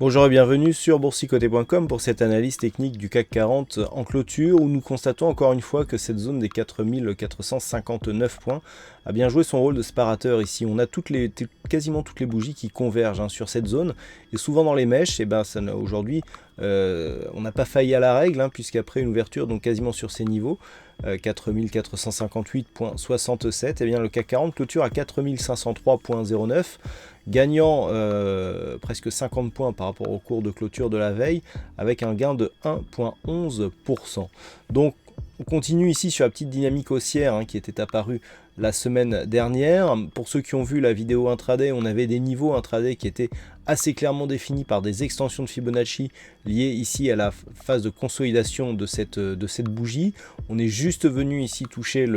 Bonjour et bienvenue sur boursicoté.com pour cette analyse technique du CAC 40 en clôture où nous constatons encore une fois que cette zone des 4459 points a bien joué son rôle de séparateur ici. On a quasiment toutes les bougies qui convergent sur cette zone et souvent dans les mèches, et aujourd'hui on n'a pas failli à la règle puisqu'après une ouverture donc quasiment sur ces niveaux, 4458.67, et bien le CAC 40 clôture à 4503.09, gagnant presque 50 points par rapport au cours de clôture de la veille, avec un gain de 1,11%. Donc on continue ici sur la petite dynamique haussière qui était apparue la semaine dernière. Pour ceux qui ont vu la vidéo intraday, on avait des niveaux intraday qui étaient assez clairement définis par des extensions de Fibonacci liées ici à la phase de consolidation de cette bougie. On est juste venu ici toucher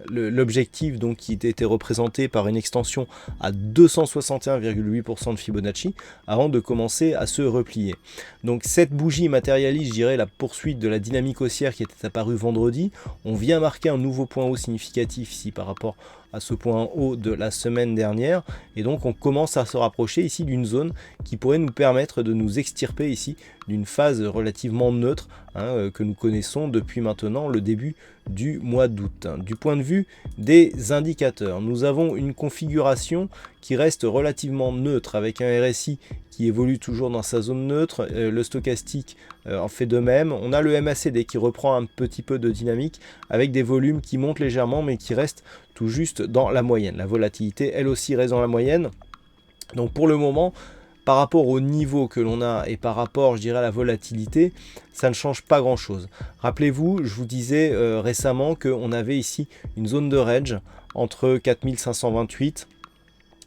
l'objectif donc qui était représenté par une extension à 261,8% de Fibonacci avant de commencer à se replier. Donc cette bougie matérialise, je dirais, la poursuite de la dynamique haussière qui était apparue vendredi. On vient marquer un nouveau point haut significatif ici par rapport à ce point haut de la semaine dernière, et donc on commence à se rapprocher ici d'une zone qui pourrait nous permettre de nous extirper ici d'une phase relativement neutre que nous connaissons depuis maintenant le début du mois d'août. Du point de vue des indicateurs, nous avons une configuration qui reste relativement neutre avec un RSI qui évolue toujours dans sa zone neutre, le stochastique en fait de même. On a le MACD qui reprend un petit peu de dynamique avec des volumes qui montent légèrement mais qui restent tout juste dans la moyenne. La volatilité elle aussi reste dans la moyenne. Donc pour le moment, par rapport au niveau que l'on a et par rapport, je dirais, à la volatilité, ça ne change pas grand chose. Rappelez-vous, je vous disais récemment qu'on avait ici une zone de range entre 4528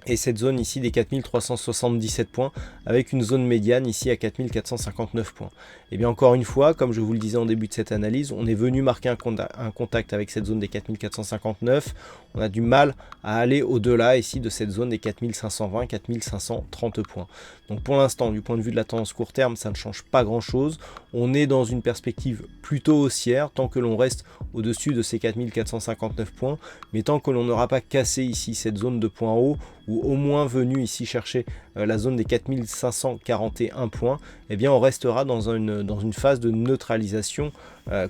et cette zone ici des 4377 points avec une zone médiane ici à 4459 points. Et bien encore une fois, comme je vous le disais en début de cette analyse, on est venu marquer un contact avec cette zone des 4459. On a du mal à aller au-delà ici de cette zone des 4520-4530 points. Donc pour l'instant, du point de vue de la tendance court terme, ça ne change pas grand-chose. On est dans une perspective plutôt haussière tant que l'on reste au-dessus de ces 4459 points, mais tant que l'on n'aura pas cassé ici cette zone de points hauts ou au moins venu ici chercher la zone des 4541 points, eh bien on restera dans une phase de neutralisation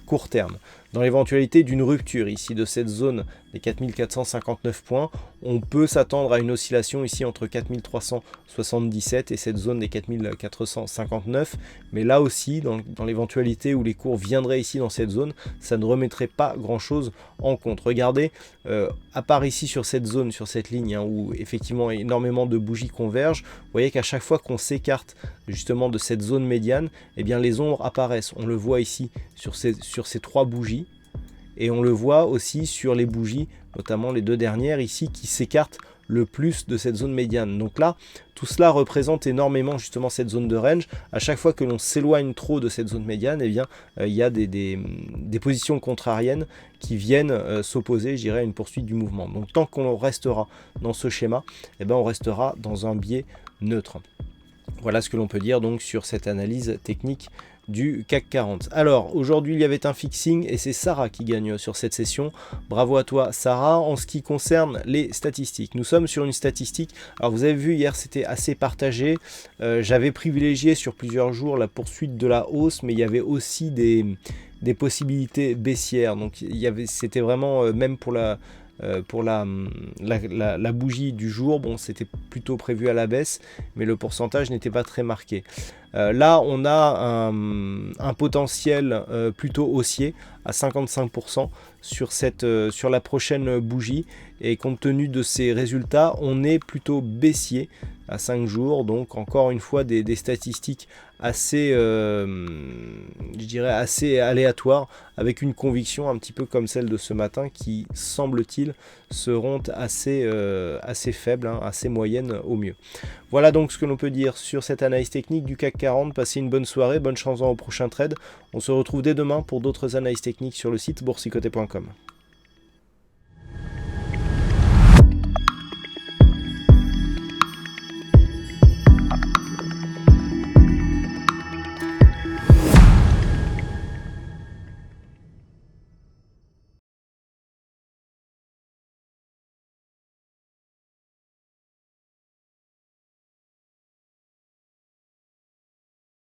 court terme. Dans l'éventualité d'une rupture ici de cette zone des 4459 points, on peut s'attendre à une oscillation ici entre 4377 et cette zone des 4459, mais là aussi dans l'éventualité où les cours viendraient ici dans cette zone, ça ne remettrait pas grand chose en compte. Regardez, à part ici sur cette zone, sur cette ligne où effectivement énormément de bougies convergent, vous voyez qu'à chaque fois qu'on s'écarte justement de cette zone médiane, eh bien les ombres apparaissent. On le voit ici sur ces trois bougies, et on le voit aussi sur les bougies, notamment les deux dernières ici, qui s'écartent le plus de cette zone médiane. Donc là, tout cela représente énormément justement cette zone de range. À chaque fois que l'on s'éloigne trop de cette zone médiane, eh bien, il y a des positions contrariennes qui viennent s'opposer, je dirais, à une poursuite du mouvement. Donc tant qu'on restera dans ce schéma, eh bien, on restera dans un biais neutre. Voilà ce que l'on peut dire donc sur cette analyse technique du CAC 40. Alors aujourd'hui il y avait un fixing et c'est Sarah qui gagne sur cette session. Bravo à toi Sarah. En ce qui concerne les statistiques, nous sommes sur une statistique, alors vous avez vu hier c'était assez partagé, j'avais privilégié sur plusieurs jours la poursuite de la hausse, mais il y avait aussi des possibilités baissières, donc c'était vraiment même pour la bougie du jour, bon c'était plutôt prévu à la baisse, mais le pourcentage n'était pas très marqué. Là on a un potentiel plutôt haussier à 55% sur la prochaine bougie, et compte tenu de ces résultats on est plutôt baissier à 5 jours, donc encore une fois des statistiques assez je dirais assez aléatoires, avec une conviction un petit peu comme celle de ce matin qui semble-t-il seront assez faibles, assez moyennes au mieux. Voilà donc ce que l'on peut dire sur cette analyse technique du CAC 40. Passez une bonne soirée, bonne chance au prochain trade. On se retrouve dès demain pour d'autres analyses techniques sur le site boursicoté.com.